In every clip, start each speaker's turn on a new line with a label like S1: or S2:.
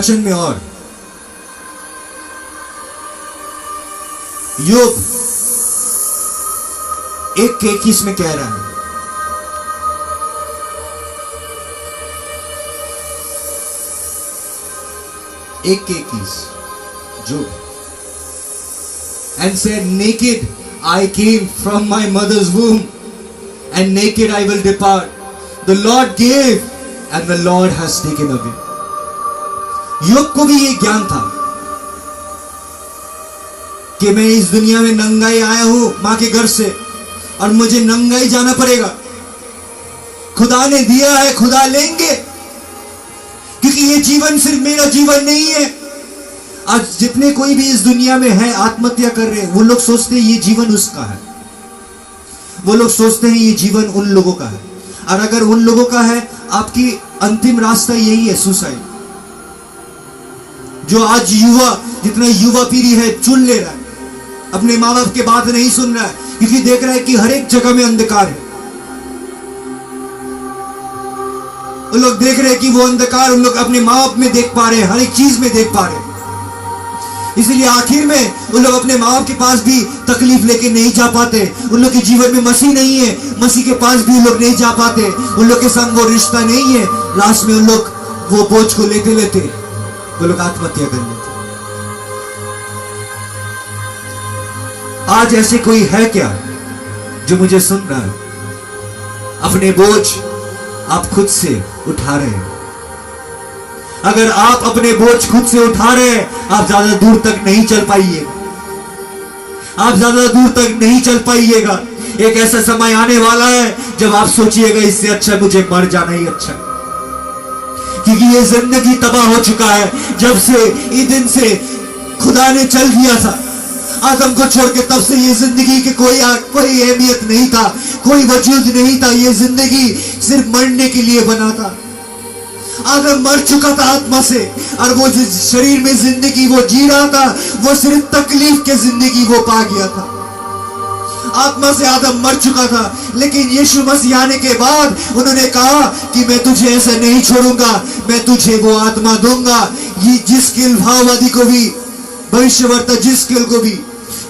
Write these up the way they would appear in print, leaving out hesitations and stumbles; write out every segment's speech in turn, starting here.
S1: वचन में और योग 1:21 में कह रहा है, एक के 21 जो and said, naked I came from my mother's womb and naked I will depart. The Lord gave and the Lord has taken away. योग को भी ये ज्ञान था कि मैं इस दुनिया में नंगाई आया हूं मां के घर से और मुझे नंगाई जाना पड़ेगा। खुदा ने दिया है, खुदा लेंगे, क्योंकि ये जीवन सिर्फ मेरा जीवन नहीं है। आज जितने कोई भी इस दुनिया में है आत्महत्या कर रहे हैं, वो लोग सोचते हैं ये जीवन उसका है, वो लोग सोचते हैं ये जीवन उन लोगों का है। और अगर उन लोगों का है, आपकी अंतिम रास्ता यही है, सुसाइड। जो आज युवा, जितना युवा पीढ़ी है, चुन ले रहा है, अपने माँ बाप की बात नहीं सुन रहा है, क्योंकि देख रहा है कि हर एक जगह में अंधकार है। उन लोग देख रहे हैं कि वो अंधकार उन लोग अपने माँ बाप में देख पा रहे हैं, हर एक चीज में देख पा रहे हैं। इसलिए आखिर में उन लोग अपने माँ बाप के पास भी तकलीफ लेके नहीं जा पाते। उन लोग के जीवन में मसीह नहीं है, मसीह के पास भी उन लोग नहीं जा पाते, उन लोग के संग वो रिश्ता नहीं है। लास्ट में उन लोग वो बोझ को लेते लेते वो लोग आत्महत्या कर लेते। आज ऐसे कोई है क्या जो मुझे सुन रहा है? अपने बोझ आप खुद से उठा रहे हैं। अगर आप अपने बोझ खुद से उठा रहे हैं, आप ज्यादा दूर तक नहीं चल पाइएगा, आप ज्यादा दूर तक नहीं चल पाइएगा। एक ऐसा समय आने वाला है जब आप सोचिएगा इससे अच्छा मुझे मर जाना ही अच्छा, क्योंकि ये जिंदगी तबाह हो चुका है। जब से ईदन से खुदा ने चल दिया था आदम को छोड़ के, तब से ये जिंदगी के कोई अहमियत नहीं था, कोई वजूद नहीं था। ये जिंदगी सिर्फ मरने के लिए बना था। आदम मर चुका था आत्मा से, और वो जिस शरीर में जिंदगी वो जी रहा था, वो सिर्फ तकलीफ के जिंदगी वो पा गया था। आत्मा से आदम मर चुका था, लेकिन यीशु मसीह आने के बाद उन्होंने कहा कि मैं तुझे ऐसा नहीं छोड़ूंगा, मैं तुझे वो आत्मा दूंगा। ये जिसकिल भाववादी को भी, भविष्यवक्ता जिसकिल को भी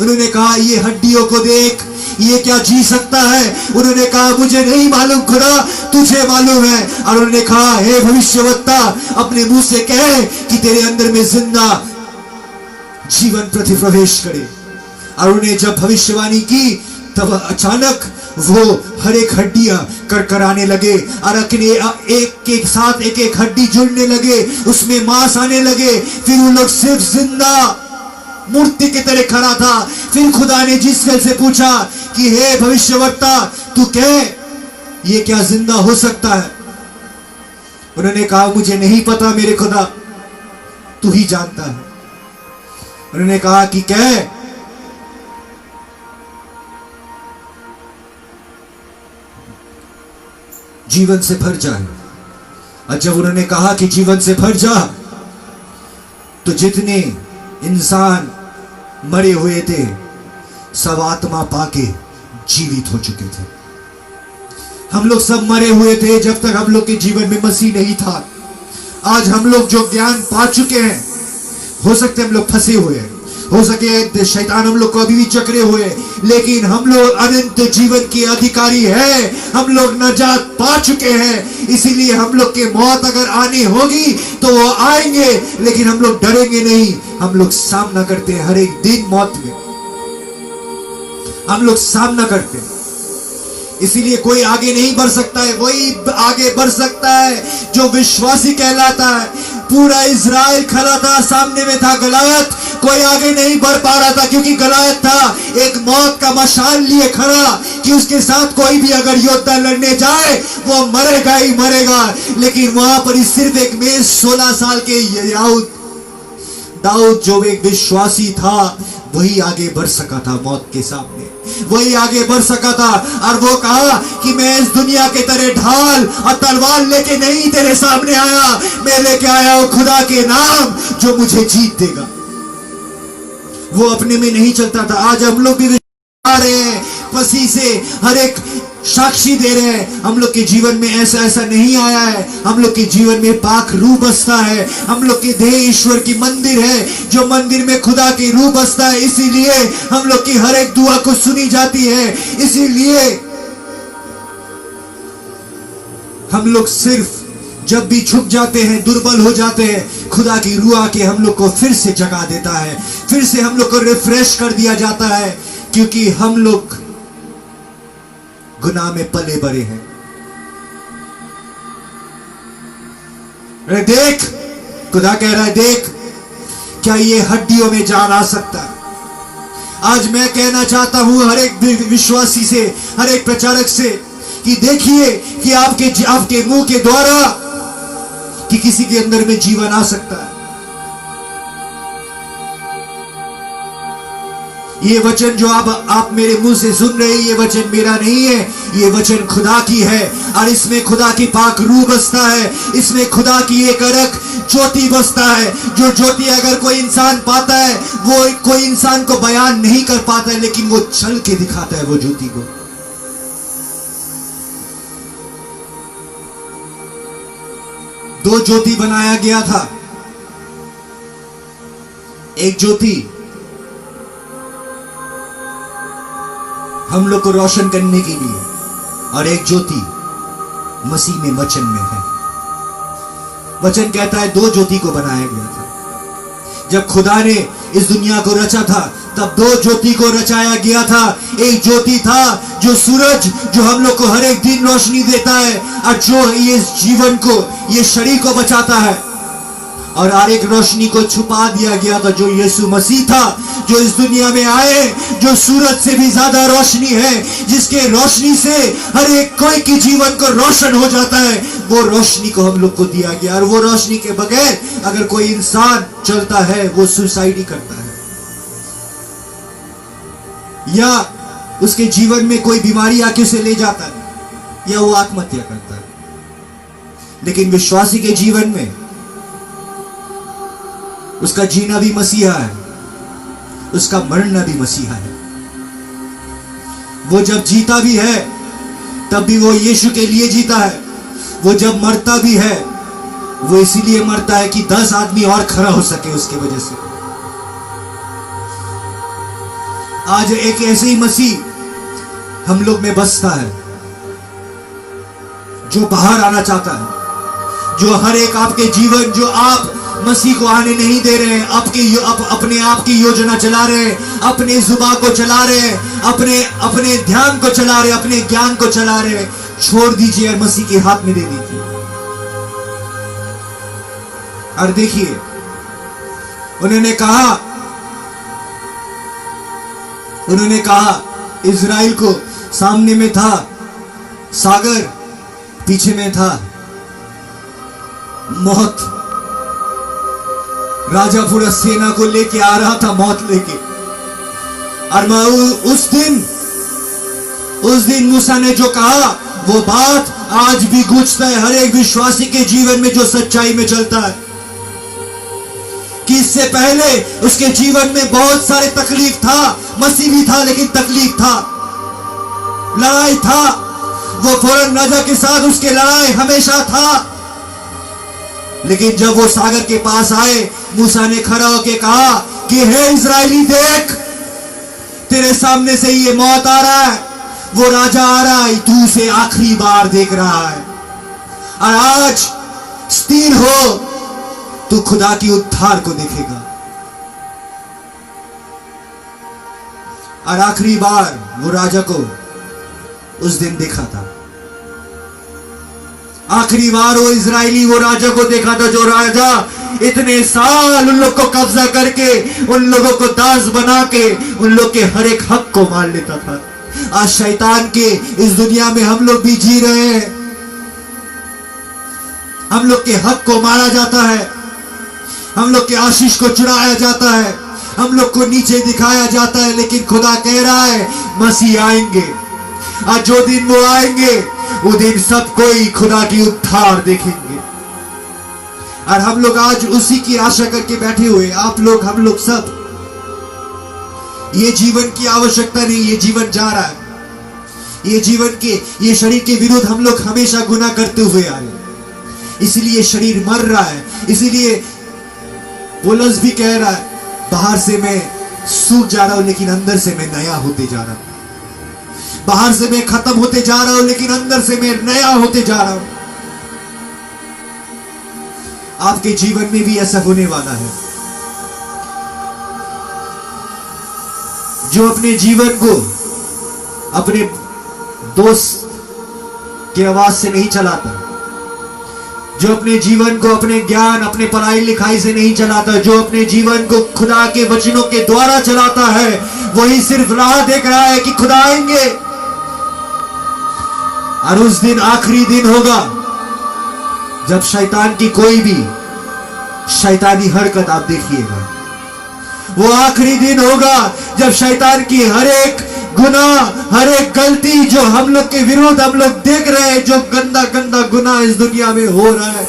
S1: उन्होंने कहा ये हड्डियों को देख, ये क्या जी सकता है? उन्होंने कहा मुझे नहीं मालूम खुदा, तुझे मालूम है। और उन्होंने कहा हे भविष्यवक्ता, अपने मुंह से कह कि तेरे अंदर में जिंदा जीवन प्रवेश करे। और उन्हें जब भविष्यवाणी की, तब अचानक वो हर एक हड्डियां करकराने लगे और एक के साथ एक एक हड्डी जुड़ने लगे, उसमें मांस आने लगे। फिर उन लोग सिर्फ जिंदा मूर्ति की तरह खड़ा था। फिर खुदा ने जिसकिल से पूछा कि हे भविष्यवक्ता, तू कह ये क्या जिंदा हो सकता है? उन्होंने कहा मुझे नहीं पता मेरे खुदा, तू ही जानता है। उन्होंने कहा कि कह। जीवन से भर जाए। और जब उन्होंने कहा कि जीवन से भर जा, तो जितने इंसान मरे हुए थे सब आत्मा पाके जीवित हो चुके थे। हम लोग सब मरे हुए थे जब तक हम लोग के जीवन में मसीह नहीं था। आज हम लोग जो ज्ञान पा चुके हैं, हो सकते हम लोग फंसे हुए हैं, हो सके शैतान हम लोग को अभी भी चक्रे हुए, लेकिन हम लोग अनंत जीवन के अधिकारी हैं। हम लोग नजात पा चुके हैं। इसीलिए हम लोग के मौत अगर आनी होगी तो वो आएंगे, लेकिन हम लोग डरेंगे नहीं। हम लोग सामना करते हैं हर एक दिन, मौत में हम लोग सामना करते हैं। इसीलिए कोई आगे नहीं बढ़ सकता है, वही आगे बढ़ सकता है जो विश्वासी कहलाता है। पूरा इज़राइल खड़ा था, सामने में था गलायत, कोई आगे नहीं बढ़ पा रहा था, क्योंकि गलायत था एक मौत का मशाल लिए खड़ा कि उसके साथ कोई भी अगर योद्धा लड़ने जाए वो मरेगा ही मरेगा। लेकिन वहां पर सिर्फ एक मेज 16 साल के दाऊद जो एक विश्वासी था, वही आगे बढ़ सका था मौत के सामने, वही आगे बढ़ सका था। और वो कहा कि मैं इस दुनिया के तरह ढाल और तलवार लेके नहीं तेरे सामने आया, मैं लेके आया हूं खुदा के नाम जो मुझे जीत देगा। वो अपने में नहीं चलता था। आज हम लोग भी आ रहे हैं मसीह से, हर एक साक्षी दे रहे हैं हम लोग के जीवन में ऐसा ऐसा नहीं आया है। हम लोग के जीवन में पाक रूह बसता है। हम लोग के देह ईश्वर की मंदिर है, जो मंदिर में खुदा की रूह बसता है। इसीलिए हम लोग की हर एक दुआ को सुनी जाती है। इसीलिए हम लोग सिर्फ जब भी झुक जाते हैं, दुर्बल हो जाते हैं, खुदा की रूह आके हम लोग को फिर से जगा देता है, फिर से हम लोग को रिफ्रेश कर दिया जाता है, क्योंकि हम लोग गुनाह में पले बड़े हैं। अरे देख, खुदा कह रहा है, देख क्या ये हड्डियों में जान आ सकता है। आज मैं कहना चाहता हूं हर एक विश्वासी से, हर एक प्रचारक से, कि देखिए कि आपके मुंह के द्वारा कि किसी के अंदर में जीवन आ सकता है। ये वचन जो आप मेरे मुंह से सुन रहे हैं, ये वचन मेरा नहीं है, ये वचन खुदा की है। और इसमें खुदा की पाक रूह बसता है, इसमें खुदा की एक अलग ज्योति बसता है। जो ज्योति अगर कोई इंसान पाता है, वो कोई इंसान को बयान नहीं कर पाता है, लेकिन वो चल के दिखाता है वो ज्योति को। दो ज्योति बनाया गया था, एक ज्योति हम लोग को रोशन करने के लिए, और एक ज्योति मसीह में वचन में है। वचन कहता है दो ज्योति को बनाया गया था। जब खुदा ने इस दुनिया को रचा था, तब दो ज्योति को रचाया गया था। एक ज्योति था जो सूरज, जो हम लोग को हर एक दिन रोशनी देता है, और जो ये जीवन को, ये शरीर को बचाता है। और एक रोशनी को छुपा दिया गया था, जो यीशु मसीह था, जो इस दुनिया में आए, जो सूरज से भी ज्यादा रोशनी है, जिसके रोशनी से हर एक कोई के जीवन को रोशन हो जाता है। वो रोशनी को हम लोग को दिया गया, और वो रोशनी के बगैर अगर कोई इंसान चलता है, वो सुसाइड ही करता है, या उसके जीवन में कोई बीमारी आके उसे ले जाता है, या वो आत्महत्या करता है। लेकिन विश्वासी के जीवन में उसका जीना भी मसीहा है, उसका मरना भी मसीहा है। वो जब जीता भी है, तब भी वो यीशु के लिए जीता है। वो जब मरता भी है, वो इसीलिए मरता है कि 10 आदमी और खड़ा हो सके उसके वजह से। आज एक ऐसे ही मसीह हम लोग में बसता है, जो बाहर आना चाहता है, जो हर एक आपके जीवन, जो आप मसीह को आने नहीं दे रहे हैं, अपने आप की योजना चला रहे हैं, अपने जुबान को चला रहे हैं, अपने ध्यान को चला रहे हैं, अपने ज्ञान को चला रहे हैं, छोड़ दीजिए और मसीह के हाथ में दे दीजिए। और देखिए, उन्होंने कहा इज़राइल को सामने में था सागर, पीछे में था मौत। राजा पूरा सेना को लेके आ रहा था, मौत लेके। और उस दिन मूसा ने जो कहा, वो बात आज भी गूंजता है हर एक विश्वासी के जीवन में, जो सच्चाई में चलता है। कि इससे पहले उसके जीवन में बहुत सारे तकलीफ था, मसीह भी था, लेकिन तकलीफ था, लड़ाई था। वो फौरन राजा के साथ उसके लड़ाई हमेशा था। लेकिन जब वो सागर के पास आए, मूसा ने खड़ा होकर कहा कि हे इज़राइली, देख तेरे सामने से ये मौत आ रहा है, वो राजा आ रहा है, तू उसे आखिरी बार देख रहा है। और आज स्थिर हो, तू खुदा की उद्धार को देखेगा। और आखिरी बार वो राजा को उस दिन देखा था। आखिरी बार वो इज़राइली वो राजा को देखा था, जो राजा इतने साल उन लोग को कब्जा करके, उन लोगों को दास बना के, उन लोग के हर एक हक को मार लेता था। आज शैतान के इस दुनिया में हम लोग भी जी रहे हैं। हम लोग के हक को मारा जाता है, हम लोग के आशीष को चुराया जाता है, हम लोग को नीचे दिखाया जाता है। लेकिन खुदा कह रहा है मसीह आएंगे, और जो दिन वो आएंगे, वो दिन सब कोई खुदा की उद्धार देखेंगे। और हम लोग आज उसी की आशा करके बैठे हुए, आप लोग, हम लोग सब। ये जीवन की आवश्यकता नहीं, ये जीवन जा रहा है। ये जीवन के, ये शरीर के विरुद्ध हम लोग हमेशा गुनाह करते हुए आए, इसलिए शरीर मर रहा है। इसीलिए पौलुस भी कह रहा है, बाहर से मैं सूख जा रहा हूं लेकिन अंदर से मैं नया होते जा रहा हूं। बाहर से मैं खत्म होते जा रहा हूं लेकिन अंदर से मैं नया होते जा रहा हूं। आपके जीवन में भी ऐसा होने वाला है। जो अपने जीवन को अपने दोस्त की आवाज से नहीं चलाता, जो अपने जीवन को अपने ज्ञान, अपने पढ़ाई लिखाई से नहीं चलाता, जो अपने जीवन को खुदा के वचनों के द्वारा चलाता है, वही सिर्फ राह देख रहा है कि खुदा आएंगे। और उस दिन आखिरी दिन होगा जब शैतान की कोई भी शैतानी हरकत आप देखिएगा। वो आखिरी दिन होगा जब शैतान की हर एक गुनाह, हर एक गलती जो हम लोग के विरोध हम लोग देख रहे हैं, जो गंदा गंदा गुनाह इस दुनिया में हो रहा है,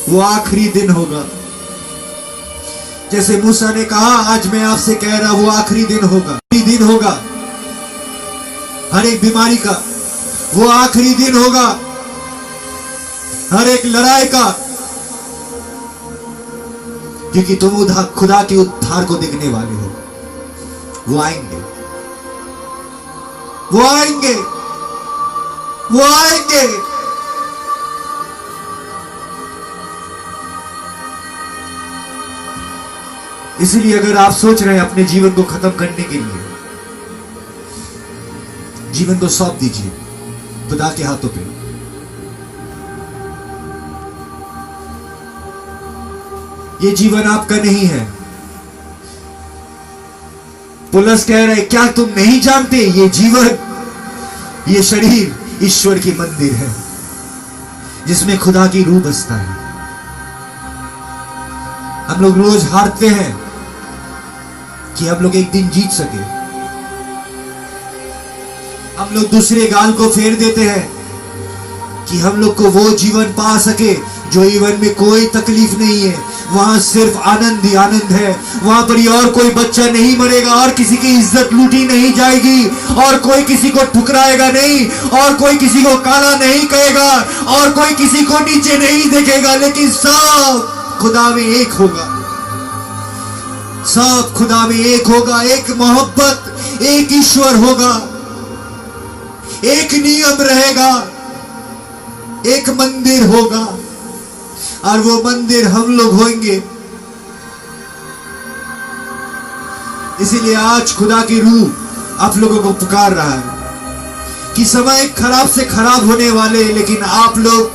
S1: वो आखिरी दिन होगा। जैसे मूसा ने कहा, आज मैं आपसे कह रहा हूं, वो आखिरी दिन होगा। आखिरी दिन होगा हर एक बीमारी का, वो आखिरी दिन होगा हर एक लड़ाई का, क्योंकि तुम खुदा के उद्धार को देखने वाले हो। वो आएंगे, वो आएंगे, वो आएंगे। इसलिए अगर आप सोच रहे हैं अपने जीवन को खत्म करने के लिए, जीवन को सौंप दीजिए खुदा के हाथों पे। ये जीवन आपका नहीं है। पौलुस कह रहे, क्या तुम नहीं जानते ये जीवन, ये शरीर ईश्वर की मंदिर है जिसमें खुदा की रूह बसता है। हम लोग रोज हारते हैं कि हम लोग एक दिन जीत सके। हम लोग दूसरे गाल को फेर देते हैं कि हम लोग को वो जीवन पा सके जो जीवन में कोई तकलीफ नहीं है, वहां सिर्फ आनंद ही आनंद है। वहां पर और कोई बच्चा नहीं मरेगा, और किसी की इज्जत लूटी नहीं जाएगी, और कोई किसी को ठुकराएगा नहीं, और कोई किसी को काला नहीं कहेगा, और कोई किसी को नीचे नहीं देखेगा, लेकिन सब खुदा में एक होगा। सब खुदा में एक होगा, एक मोहब्बत, एक ईश्वर होगा, एक नियम रहेगा, एक मंदिर होगा, और वो मंदिर हम लोग होंगे। इसीलिए आज खुदा की रूह आप लोगों को पुकार रहा है कि समय खराब से खराब होने वाले, लेकिन आप लोग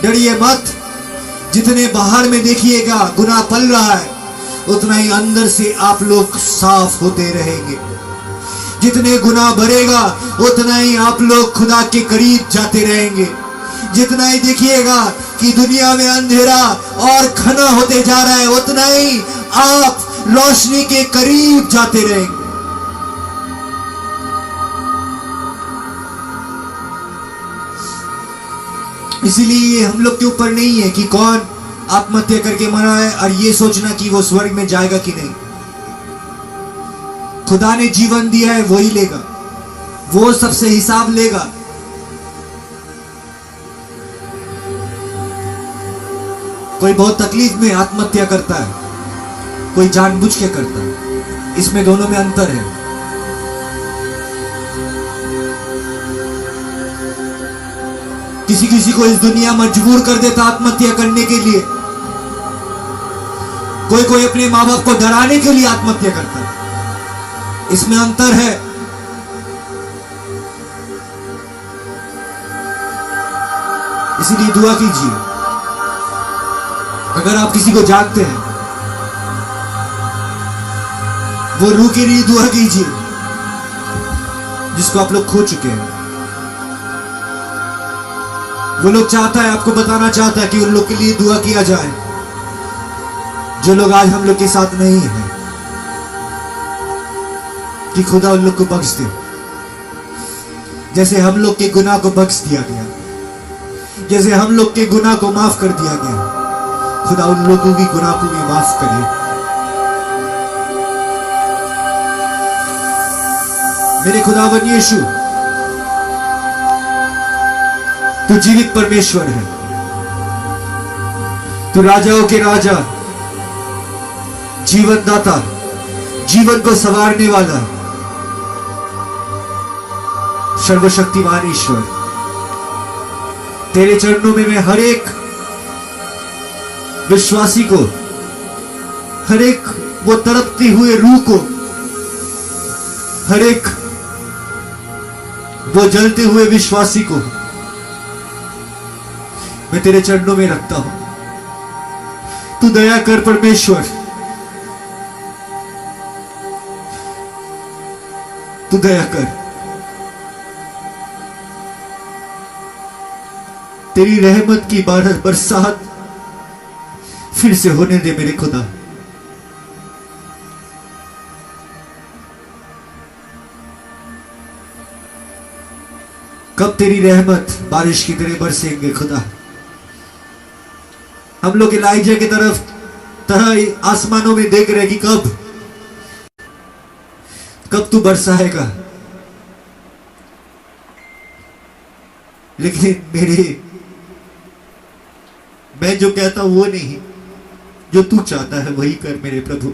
S1: डरिए मत। जितने बाहर में देखिएगा गुनाह पल रहा है, उतना ही अंदर से आप लोग साफ होते रहेंगे। जितने गुनाह बढ़ेगा उतना ही आप लोग खुदा के करीब जाते रहेंगे। जितना ही देखिएगा कि दुनिया में अंधेरा और घना होते जा रहा है, उतना ही आप रोशनी के करीब जाते रहेंगे। इसीलिए ये हम लोग के ऊपर नहीं है कि कौन आत्महत्या करके मरा है और ये सोचना कि वो स्वर्ग में जाएगा कि नहीं। खुदा ने जीवन दिया है, वही लेगा, वो सबसे हिसाब लेगा। कोई बहुत तकलीफ में आत्महत्या करता है, कोई जानबूझ के करता है, इसमें दोनों में अंतर है। किसी किसी को इस दुनिया मजबूर कर देता आत्महत्या करने के लिए, कोई कोई अपने माँ बाप को डराने के लिए आत्महत्या करता है, इसमें अंतर है। इसीलिए दुआ कीजिए। अगर आप किसी को जानते हैं, वो रूह के लिए दुआ कीजिए जिसको आप लोग खो चुके हैं। वो लोग चाहता है, आपको बताना चाहता है कि उन लोग के लिए दुआ किया जाए जो लोग आज हम लोग के साथ नहीं है, कि खुदा उन लोग को बख्श दे जैसे हम लोग के गुनाह को बख्श दिया गया, जैसे हम लोग के गुनाह को माफ कर दिया गया। खुदा उन लोगों की गुनाह को भी माफ करे। मेरे खुदावन यीशु, तू जीवित परमेश्वर है, तू राजाओं के राजा, जीवन दाता, जीवन को संवारने वाला, सर्वशक्तिमान ईश्वर। तेरे चरणों में मैं हर एक विश्वासी को, हर एक वो तड़पती हुए रूह को, हर एक वो जलते हुए विश्वासी को मैं तेरे चरणों में रखता हूं। तू दया कर परमेश्वर, तू दया कर। तेरी रहमत की बरसात फिर से होने दे मेरे खुदा। कब तेरी रहमत बारिश की तरह बरसेंगे खुदा? हम लोग इलाइजा की तरह आसमानों में देख रहे कि कब तू बरसाएगा। लेकिन मैं जो कहता हूं वो नहीं, जो तू चाहता है वही कर मेरे प्रभु।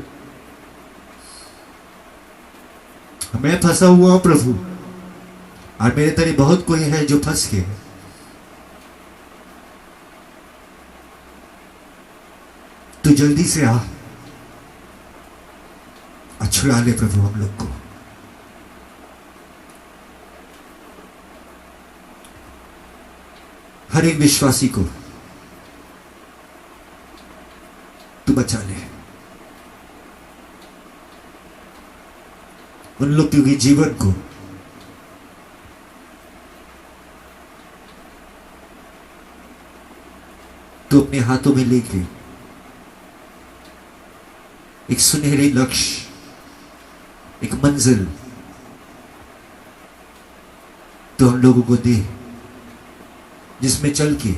S1: मैं फंसा हुआ हूं प्रभु, और मेरे तरह बहुत कोई है जो फंस गए। तू जल्दी से आ और छुड़ा ले प्रभु हम लोग को। हर एक विश्वासी को तू बचा ले। उन लोग के जीवन को तू अपने हाथों में लेके एक सुनहरे लक्ष्य, एक मंजिल तो हम लोगों को दे, जिसमें चल के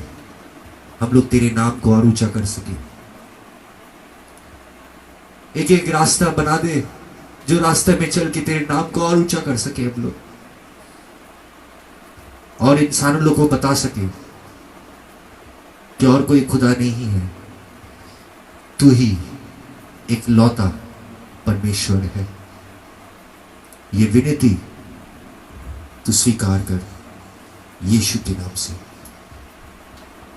S1: हम लोग तेरे नाम को और ऊंचा कर सके। एक एक रास्ता बना दे, जो रास्ते में चल के तेरे नाम को और ऊंचा कर सके हम लोग, और इंसानों लोगों को बता सके कि और कोई खुदा नहीं है, तू ही एक लौता परमेश्वर है। ये विनती तू स्वीकार कर यीशु के नाम से।